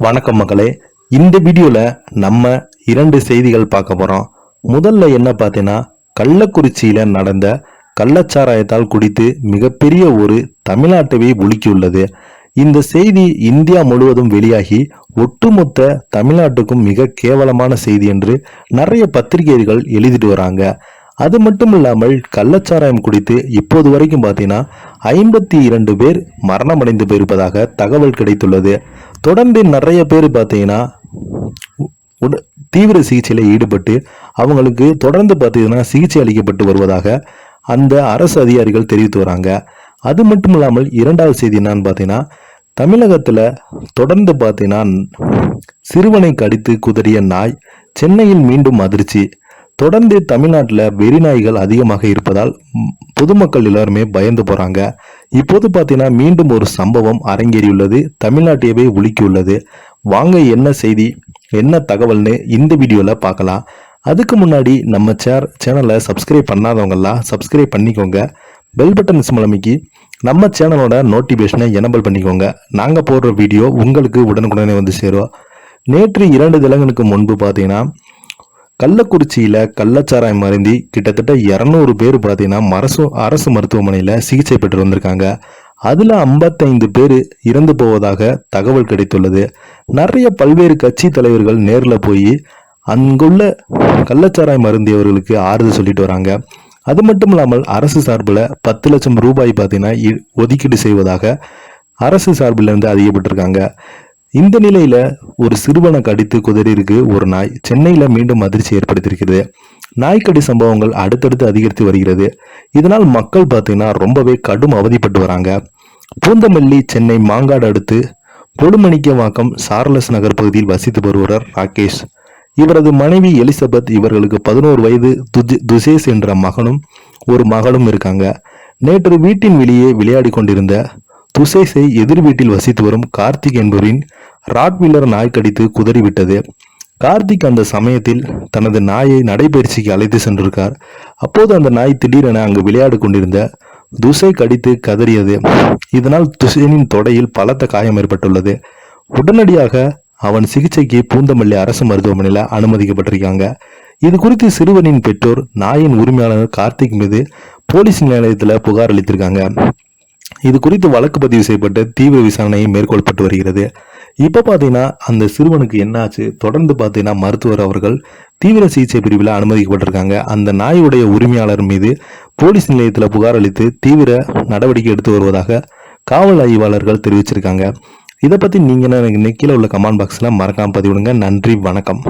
வணக்கம் மக்களே. இந்த வீடியோல நம்ம இரண்டு செய்திகள் பார்க்க போறோம். முதல்ல என்ன பார்த்தீங்கன்னா, கள்ளக்குறிச்சியில நடந்த கள்ளச்சாராயத்தால் குடித்து மிகப்பெரிய ஒரு தமிழ்நாட்டவே உலுக்கியுள்ளது. இந்த செய்தி இந்தியா முழுவதும் வெளியாகி ஒட்டுமொத்த தமிழ்நாட்டுக்கும் மிக கேவலமான செய்தி என்று நிறைய பத்திரிகைகள் எழுதிட்டு வராங்க. அது மட்டும் இல்லாமல் கள்ளச்சாராயம் குடித்து இப்போது வரைக்கும் பார்த்தீங்கன்னா 52 பேர் மரணமடைந்து போயிருப்பதாக தகவல் கிடைத்துள்ளது. தொடர்ந்து நிறைய பேர் பார்த்தீங்கன்னா தீவிர சிகிச்சையில் ஈடுபட்டு அவங்களுக்கு தொடர்ந்து பார்த்தீங்கன்னா சிகிச்சை அளிக்கப்பட்டு வருவதாக அந்த அரசு அதிகாரிகள் தெரிவித்து வராங்க. அது மட்டும் இல்லாமல் இரண்டாவது செய்தி என்னன்னு பார்த்தீங்கன்னா, தமிழகத்தில் தொடர்ந்து பார்த்தீங்கன்னா சிறுவனை கடித்து குதறிய நாய் சென்னையில் மீண்டும் அதிர்ச்சி. தொடர்ந்து தமிழ்நாட்டில் வெறிநாய்கள் அதிகமாக இருப்பதால் பொதுமக்கள் எல்லாருமே பயந்து போறாங்க. இப்போது பார்த்தீங்கன்னா மீண்டும் ஒரு சம்பவம் அரங்கேறியுள்ளது, தமிழ்நாட்டையவே உலுக்கியுள்ளது. வாங்க என்ன செய்தி என்ன தகவல்னு இந்த வீடியோல பார்க்கலாம். அதுக்கு முன்னாடி நம்ம சேனலை சப்ஸ்கிரைப் பண்ணாதவங்கெல்லாம் சப்ஸ்கிரைப் பண்ணிக்கோங்க. பெல் பட்டன் சிம்மலமைக்கு நம்ம சேனலோட நோட்டிபிகேஷனை எனபிள் பண்ணிக்கோங்க. நாங்கள் போடுற வீடியோ உங்களுக்கு உடனுக்குடனே வந்து சேரும். நேற்று 2 தினங்களுக்கு முன்பு பார்த்தீங்கன்னா கள்ளக்குறிச்சியில கள்ளச்சாராயம் அருந்தி கிட்டத்தட்ட 200 பேர் பார்த்தீங்கன்னா அரசு மருத்துவமனையில் சிகிச்சை பெற்று வந்திருக்காங்க. அதில் 55 பேர் இறந்து போவதாக தகவல் கிடைத்துள்ளது. நிறைய பல்வேறு கட்சி தலைவர்கள் நேரில் போய் அங்குள்ள கள்ளச்சாராயம் அருந்தியவர்களுக்கு ஆறுதல் சொல்லிட்டு வராங்க. அது மட்டும் இல்லாமல் அரசு சார்பில் 10 லட்சம் ரூபாய் பார்த்தீங்கன்னா ஒதுக்கீடு செய்வதாக அரசு சார்பிலிருந்து அதிகப்பட்டிருக்காங்க. இந்த நிலையில ஒரு சிறுவனை கடித்து குதறியிருக்கு ஒரு நாய். சென்னையில மீண்டும் அதிர்ச்சி ஏற்படுத்தியிருக்கிறது. நாய்க்கடி சம்பவங்கள் அடுத்தடுத்து அதிகரித்து வருகிறது. இதனால் மக்கள் பார்த்தீங்கன்னா ரொம்பவே கடும் அவதிப்பட்டு வராங்க. பூந்தமல்லி சென்னை மாங்காடு அடுத்து பொடுமணிக்கவாக்கம் சார்லஸ் நகர் பகுதியில் வசித்து வருகிறார் ராகேஷ். இவரது மனைவி எலிசபெத், இவர்களுக்கு 11 வயது துசேஷ் என்ற மகனும் ஒரு மகளும் இருக்காங்க. நேற்று வீட்டின் வெளியே விளையாடி கொண்டிருந்த துசேஷை எதிர் வீட்டில் வசித்து வரும் கார்த்திக் என்பவரின் ராட்வீலர் நாய் கடித்து குதறிவிட்டது. கார்த்திக் அந்த சமயத்தில் தனது நாயை நடைபயிற்சிக்கு அழைத்து சென்றிருக்கார். அப்போது அந்த நாய் திடீரென அங்கு விளையாடி கொண்டிருந்த துசை கடித்து கதறியது. இதனால் துசேனின் தொடையில் பலத்த காயம் ஏற்பட்டுள்ளது. உடனடியாக அவன் சிகிச்சைக்கு பூந்தமல்லி அரசு மருத்துவமனையில் அனுமதிக்கப்பட்டிருக்காங்க. இது குறித்து சிறுவனின் பெற்றோர் நாயின் உரிமையாளர் கார்த்திக் மீது போலீஸ் நிலையத்தில் புகார் அளித்திருக்காங்க. இது குறித்து வழக்கு பதிவு செய்யப்பட்டு தீவிர விசாரணையை மேற்கொள்ளப்பட்டு வருகிறது. இப்ப பாத்தீங்கன்னா அந்த சிறுவனுக்கு என்னாச்சு, தொடர்ந்து பாத்தீங்கன்னா மருத்துவர் அவர்கள் தீவிர சிகிச்சை பிரிவில் அனுமதிக்கப்பட்டிருக்காங்க. அந்த நாயுடைய உரிமையாளர் மீது போலீஸ் நிலையத்தில் புகார் அளித்து தீவிர நடவடிக்கை எடுத்து வருவதாக காவல் ஆய்வாளர்கள் தெரிவிச்சிருக்காங்க. இதை பத்தி நீங்க கீழே உள்ள கமெண்ட் பாக்ஸ்ல மறக்காம பதிவிடுங்க. நன்றி, வணக்கம்.